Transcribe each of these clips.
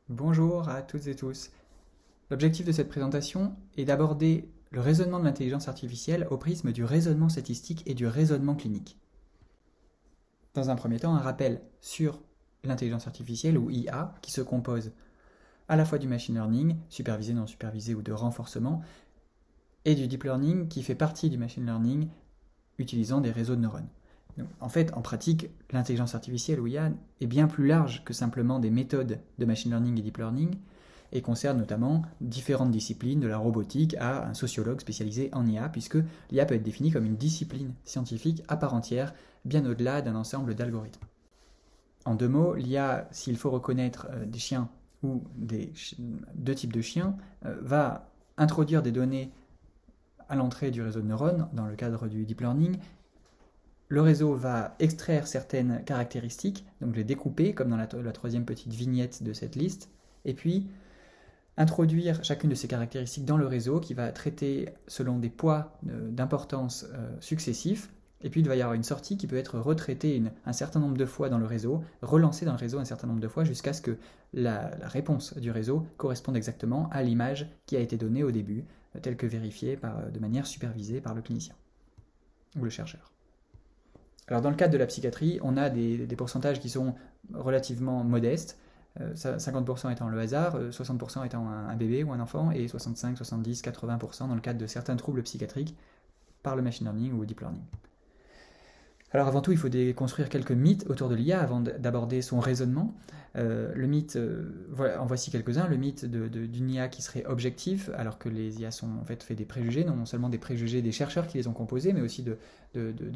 Bonjour à toutes et tous. L'objectif de cette présentation est d'aborder le raisonnement de l'intelligence artificielle au prisme du raisonnement statistique et du raisonnement clinique. Dans un premier temps, un rappel sur l'intelligence artificielle ou IA qui se compose à la fois du machine learning, supervisé, non supervisé ou de renforcement, et du deep learning qui fait partie du machine learning utilisant des réseaux de neurones. Donc, en fait, en pratique, l'intelligence artificielle ou IA est bien plus large que simplement des méthodes de machine learning et deep learning et concerne notamment différentes disciplines, de la robotique à un sociologue spécialisé en IA, puisque l'IA peut être définie comme une discipline scientifique à part entière, bien au-delà d'un ensemble d'algorithmes. En deux mots, l'IA, s'il faut reconnaître des chiens ou deux types de chiens, va introduire des données à l'entrée du réseau de neurones, dans le cadre du deep learning. Le réseau va extraire certaines caractéristiques, donc les découper, comme dans la troisième petite vignette de cette liste, et puis introduire chacune de ces caractéristiques dans le réseau qui va traiter selon des poids d'importance successifs. Et puis il va y avoir une sortie qui peut être retraitée un certain nombre de fois dans le réseau, relancée dans le réseau un certain nombre de fois jusqu'à ce que la réponse du réseau corresponde exactement à l'image qui a été donnée au début, telle que vérifiée de manière supervisée par le clinicien ou le chercheur. Alors dans le cadre de la psychiatrie, on a des pourcentages qui sont relativement modestes, 50% étant le hasard, 60% étant un bébé ou un enfant, et 65, 70, 80% dans le cadre de certains troubles psychiatriques par le machine learning ou le deep learning. Alors avant tout, il faut déconstruire quelques mythes autour de l'IA avant d'aborder son raisonnement. Le mythe, en voici quelques-uns. Le mythe d'une IA qui serait objective, alors que les IA sont en fait faits des préjugés, non seulement des préjugés des chercheurs qui les ont composés, mais aussi de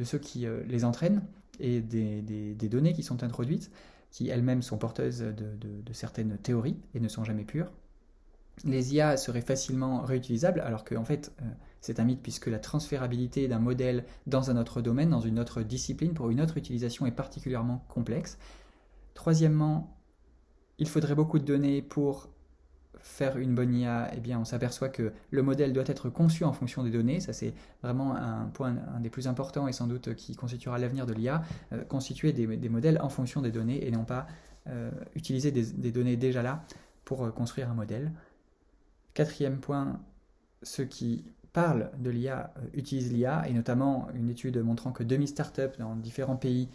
ceux qui les entraînent, et des données qui sont introduites, qui elles-mêmes sont porteuses de certaines théories et ne sont jamais pures. Les IA seraient facilement réutilisables, alors qu'en fait, c'est un mythe puisque la transférabilité d'un modèle dans un autre domaine, dans une autre discipline, pour une autre utilisation est particulièrement complexe. Troisièmement, il faudrait beaucoup de données pour faire une bonne IA. Eh bien, on s'aperçoit que le modèle doit être conçu en fonction des données. Ça, c'est vraiment un point, un des plus importants et sans doute qui constituera l'avenir de l'IA. Constituer des modèles en fonction des données et non pas utiliser des données déjà là pour construire un modèle. Quatrième point, ceux qui parlent de l'IA utilisent l'IA, et notamment une étude montrant que demi-startups dans différents pays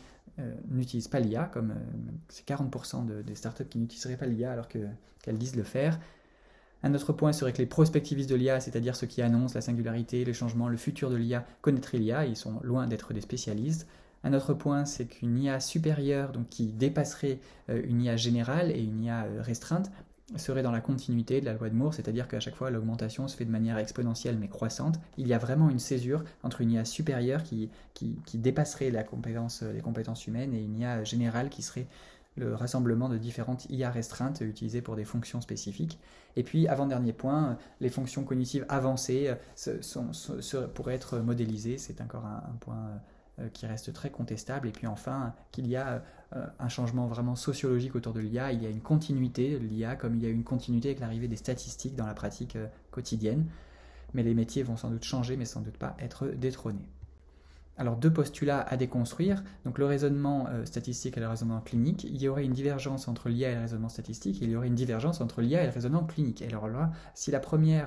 n'utilisent pas l'IA, comme c'est 40% des startups qui n'utiliseraient pas l'IA alors qu'elles disent le faire. Un autre point serait que les prospectivistes de l'IA, c'est-à-dire ceux qui annoncent la singularité, les changements, le futur de l'IA, connaîtraient l'IA, ils sont loin d'être des spécialistes. Un autre point, c'est qu'une IA supérieure, donc qui dépasserait une IA générale et une IA restreinte, serait dans la continuité de la loi de Moore, c'est-à-dire qu'à chaque fois l'augmentation se fait de manière exponentielle mais croissante. Il y a vraiment une césure entre une IA supérieure qui dépasserait les compétences humaines et une IA générale qui serait le rassemblement de différentes IA restreintes utilisées pour des fonctions spécifiques. Et puis, avant-dernier point, les fonctions cognitives avancées pourraient être modélisées. C'est encore un point qui reste très contestable. Et puis enfin, qu'il y a un changement vraiment sociologique autour de l'IA. Il y a une continuité de l'IA, comme il y a une continuité avec l'arrivée des statistiques dans la pratique quotidienne. Mais les métiers vont sans doute changer, mais sans doute pas être détrônés. Alors deux postulats à déconstruire, donc le raisonnement statistique et le raisonnement clinique. Il y aurait une divergence entre l'IA et le raisonnement statistique, et il y aurait une divergence entre l'IA et le raisonnement clinique. Et alors là, si le premier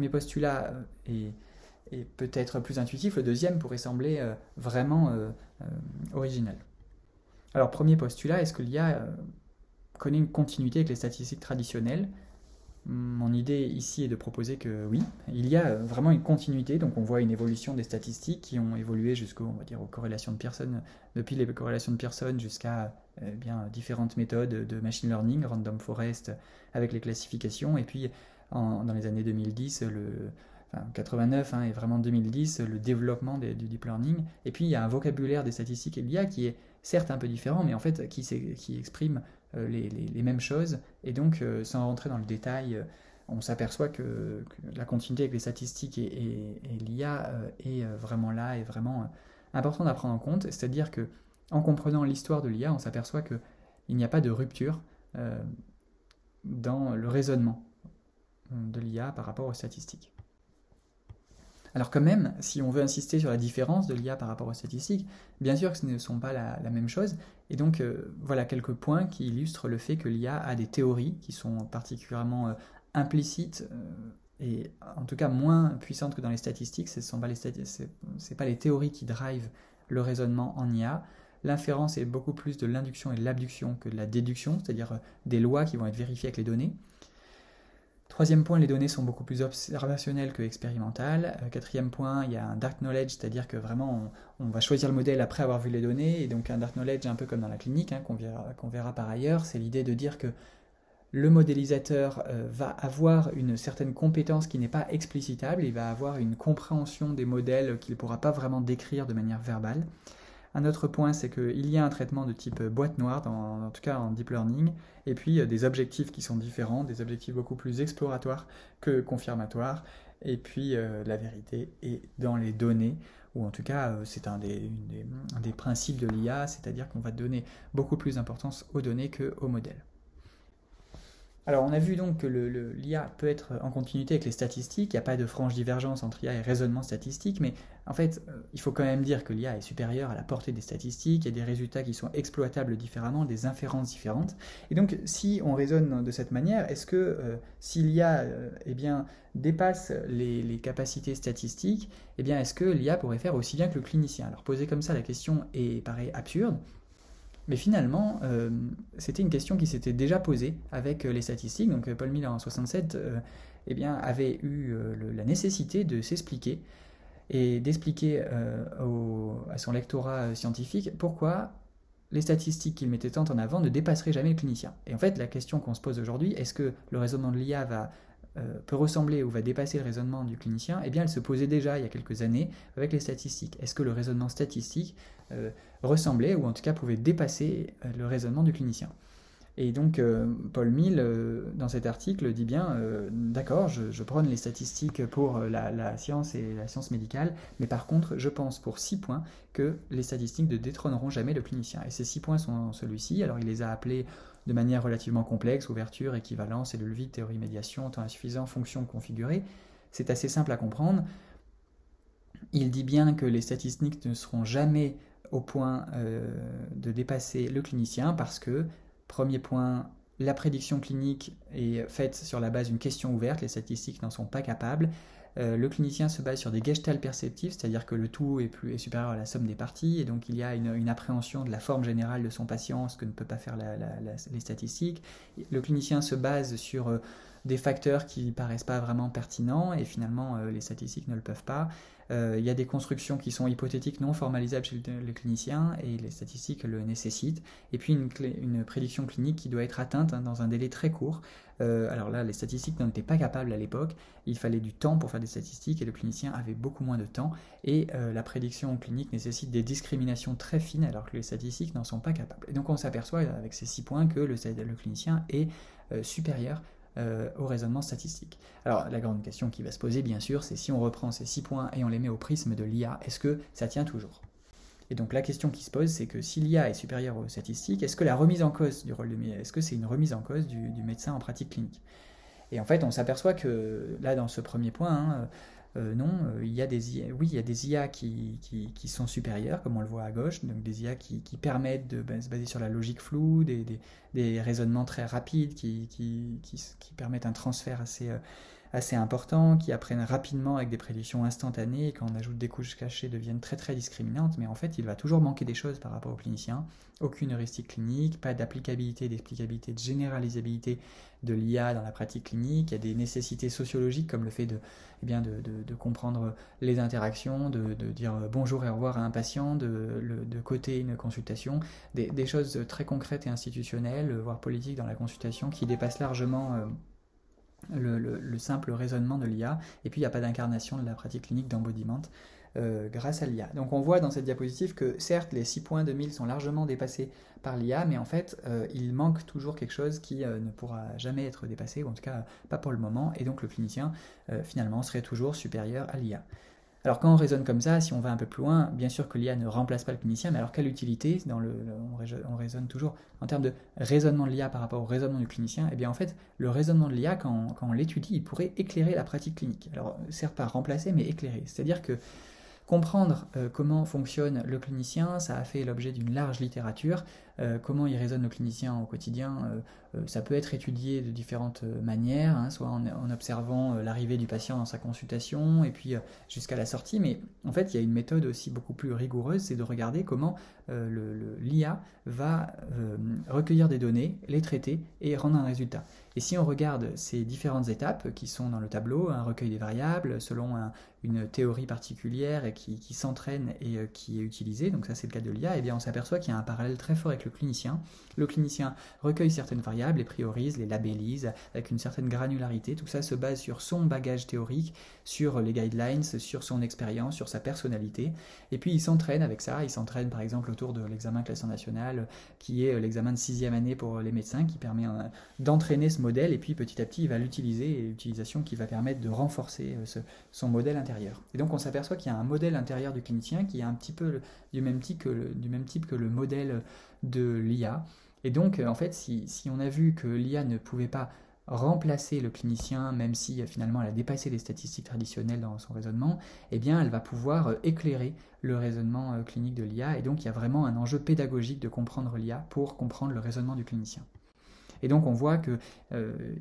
postulat est peut-être plus intuitif, le deuxième pourrait sembler vraiment original. Alors premier postulat, est-ce que l'IA connaît une continuité avec les statistiques traditionnelles? Mon idée ici est de proposer que oui, il y a vraiment une continuité, donc on voit une évolution des statistiques qui ont évolué jusqu'aux corrélations de Pearson, depuis les corrélations de Pearson jusqu'à différentes méthodes de machine learning, random forest avec les classifications, et puis dans les années 2010, 89 et vraiment 2010, le développement du deep learning, et puis il y a un vocabulaire des statistiques et de l'IA qui est certes un peu différent, mais en fait qui exprime les mêmes choses, et donc sans rentrer dans le détail, on s'aperçoit que la continuité avec les statistiques et l'IA est vraiment là, et vraiment important à prendre en compte, c'est-à-dire que en comprenant l'histoire de l'IA, on s'aperçoit qu'il n'y a pas de rupture dans le raisonnement de l'IA par rapport aux statistiques. Alors quand même, si on veut insister sur la différence de l'IA par rapport aux statistiques, bien sûr que ce ne sont pas la même chose, et donc voilà quelques points qui illustrent le fait que l'IA a des théories qui sont particulièrement implicites, et en tout cas moins puissantes que dans les statistiques. C'est pas les théories qui drivent le raisonnement en IA. L'inférence est beaucoup plus de l'induction et de l'abduction que de la déduction, c'est-à-dire des lois qui vont être vérifiées avec les données. Troisième point, les données sont beaucoup plus observationnelles que expérimentales. Quatrième point, il y a un dark knowledge, c'est-à-dire que vraiment on va choisir le modèle après avoir vu les données, et donc un dark knowledge un peu comme dans la clinique, qu'on verra par ailleurs, c'est l'idée de dire que le modélisateur va avoir une certaine compétence qui n'est pas explicitable, il va avoir une compréhension des modèles qu'il ne pourra pas vraiment décrire de manière verbale. Un autre point, c'est qu'il y a un traitement de type boîte noire, en tout cas en deep learning, et puis des objectifs qui sont différents, des objectifs beaucoup plus exploratoires que confirmatoires, et puis la vérité est dans les données, ou en tout cas c'est un des principes de l'IA, c'est-à-dire qu'on va donner beaucoup plus d'importance aux données qu'aux modèles. Alors on a vu donc que l'IA peut être en continuité avec les statistiques, il n'y a pas de franche divergence entre IA et raisonnement statistique, mais en fait il faut quand même dire que l'IA est supérieure à la portée des statistiques, il y a des résultats qui sont exploitables différemment, des inférences différentes, et donc si on raisonne de cette manière, est-ce que si l'IA dépasse les capacités statistiques, eh bien est-ce que l'IA pourrait faire aussi bien que le clinicien? Alors poser comme ça la question paraît absurde. Mais finalement, c'était une question qui s'était déjà posée avec les statistiques. Donc Paul Miller en 1967 avait eu la nécessité de s'expliquer et d'expliquer à son lectorat scientifique pourquoi les statistiques qu'il mettait tant en avant ne dépasseraient jamais le clinicien. Et en fait, la question qu'on se pose aujourd'hui, est-ce que le raisonnement de l'IA peut ressembler ou va dépasser le raisonnement du clinicien? Eh bien, elle se posait déjà il y a quelques années avec les statistiques. Est-ce que le raisonnement statistique ressemblait, ou en tout cas pouvait dépasser le raisonnement du clinicien? Et donc, Paul Mill, dans cet article, dit bien, d'accord, je prône les statistiques pour la science et la science médicale, mais par contre, je pense pour 6 points que les statistiques ne détrôneront jamais le clinicien. Et ces 6 points sont celui-ci. Alors, il les a appelés de manière relativement complexe: ouverture, équivalence, cellule vide, théorie médiation, temps insuffisant, fonction configurée. C'est assez simple à comprendre. Il dit bien que les statistiques ne seront jamais au point de dépasser le clinicien parce que, premier point, la prédiction clinique est faite sur la base d'une question ouverte, les statistiques n'en sont pas capables. Le clinicien se base sur des gestalt perceptifs, c'est-à-dire que le tout est supérieur à la somme des parties, et donc il y a une appréhension de la forme générale de son patient, ce que ne peut pas faire les statistiques. Le clinicien se base sur des facteurs qui ne paraissent pas vraiment pertinents, et finalement les statistiques ne le peuvent pas. Il y a des constructions qui sont hypothétiques, non formalisables chez le clinicien, et les statistiques le nécessitent. Et puis une prédiction clinique qui doit être atteinte dans un délai très court. Alors là, les statistiques n'en étaient pas capables à l'époque. Il fallait du temps pour faire des statistiques, et le clinicien avait beaucoup moins de temps. Et la prédiction clinique nécessite des discriminations très fines, alors que les statistiques n'en sont pas capables. Et donc on s'aperçoit avec ces 6 points que le clinicien est supérieur au raisonnement statistique. Alors la grande question qui va se poser, bien sûr, c'est si on reprend ces 6 points et on les met au prisme de l'IA, est-ce que ça tient toujours? Et donc la question qui se pose, c'est que si l'IA est supérieure aux statistiques, est-ce que la remise en cause du rôle de médecin, est-ce que c'est une remise en cause du médecin en pratique clinique? Et en fait, on s'aperçoit que là, dans ce premier point, non, il y a des IA qui sont supérieures, comme on le voit à gauche, donc des IA qui permettent de se baser sur la logique floue, des raisonnements très rapides qui permettent un transfert assez important, qui apprennent rapidement avec des prédictions instantanées, et quand on ajoute des couches cachées deviennent très très discriminantes, mais en fait il va toujours manquer des choses par rapport aux cliniciens. Aucune heuristique clinique, pas d'applicabilité, d'explicabilité, de généralisabilité de l'IA dans la pratique clinique. Il y a des nécessités sociologiques comme le fait de comprendre les interactions, de dire bonjour et au revoir à un patient, de coter une consultation, des choses très concrètes et institutionnelles, voire politiques dans la consultation, qui dépassent largement le simple raisonnement de l'IA. Et puis il n'y a pas d'incarnation de la pratique clinique d'embodiment grâce à l'IA. Donc on voit dans cette diapositive que certes les 6 points de Mill sont largement dépassés par l'IA, mais en fait il manque toujours quelque chose qui ne pourra jamais être dépassé, ou en tout cas pas pour le moment, et donc le clinicien finalement serait toujours supérieur à l'IA. Alors quand on raisonne comme ça, si on va un peu plus loin, bien sûr que l'IA ne remplace pas le clinicien, mais alors quelle utilité, on raisonne toujours en termes de raisonnement de l'IA par rapport au raisonnement du clinicien, et bien en fait, le raisonnement de l'IA, quand on l'étudie, il pourrait éclairer la pratique clinique. Alors certes pas remplacer, mais éclairer. C'est-à-dire que comprendre comment fonctionne le clinicien, ça a fait l'objet d'une large littérature. Comment il raisonne le clinicien au quotidien, ça peut être étudié de différentes manières, hein, soit en observant l'arrivée du patient dans sa consultation et puis jusqu'à la sortie. Mais en fait, il y a une méthode aussi beaucoup plus rigoureuse, c'est de regarder comment l'IA va recueillir des données, les traiter et rendre un résultat. Et si on regarde ces différentes étapes qui sont dans le tableau, un recueil des variables selon une théorie particulière et qui s'entraîne et qui est utilisée, donc ça c'est le cas de l'IA, et bien on s'aperçoit qu'il y a un parallèle très fort avec le clinicien. Le clinicien recueille certaines variables, les priorise, les labellise avec une certaine granularité. Tout ça se base sur son bagage théorique, sur les guidelines, sur son expérience, sur sa personnalité. Et puis il s'entraîne avec ça. Il s'entraîne par exemple autour de l'examen classement national, qui est l'examen de 6e année pour les médecins, qui permet d'entraîner ce modèle. Et puis petit à petit, il va l'utiliser, et l'utilisation qui va permettre de renforcer son modèle intérieur. Et donc on s'aperçoit qu'il y a un modèle intérieur du clinicien qui est un petit peu du même type que le modèle de l'IA. Et donc, en fait, si on a vu que l'IA ne pouvait pas remplacer le clinicien, même si finalement elle a dépassé les statistiques traditionnelles dans son raisonnement, eh bien elle va pouvoir éclairer le raisonnement clinique de l'IA. Et donc il y a vraiment un enjeu pédagogique de comprendre l'IA pour comprendre le raisonnement du clinicien. Et donc on voit qu'il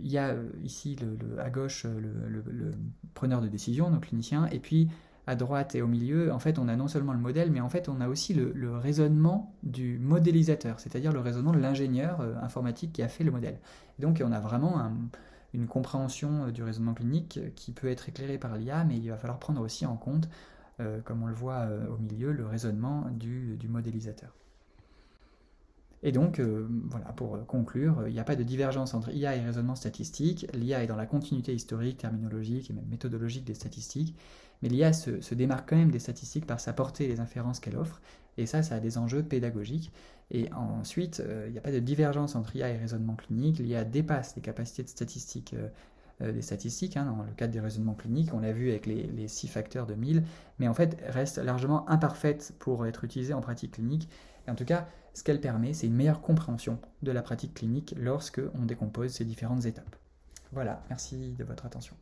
y a ici à gauche le preneur de décision, donc clinicien, et puis à droite et au milieu, en fait, on a non seulement le modèle, mais en fait, on a aussi le raisonnement du modélisateur, c'est-à-dire le raisonnement de l'ingénieur informatique qui a fait le modèle. Et donc, on a vraiment une compréhension du raisonnement clinique qui peut être éclairée par l'IA, mais il va falloir prendre aussi en compte, comme on le voit au milieu, le raisonnement du modélisateur. Et donc, voilà, pour conclure, il n'y a pas de divergence entre IA et raisonnement statistique. L'IA est dans la continuité historique, terminologique et même méthodologique des statistiques, mais l'IA se démarque quand même des statistiques par sa portée et les inférences qu'elle offre, et ça a des enjeux pédagogiques. Et ensuite, il n'y a pas de divergence entre IA et raisonnement clinique. L'IA dépasse les capacités de statistique des statistiques, hein, dans le cadre des raisonnements cliniques, on l'a vu avec les 6 facteurs de 1000, mais en fait reste largement imparfaite pour être utilisée en pratique clinique. Et en tout cas, ce qu'elle permet, c'est une meilleure compréhension de la pratique clinique lorsque on décompose ces différentes étapes. Voilà, merci de votre attention.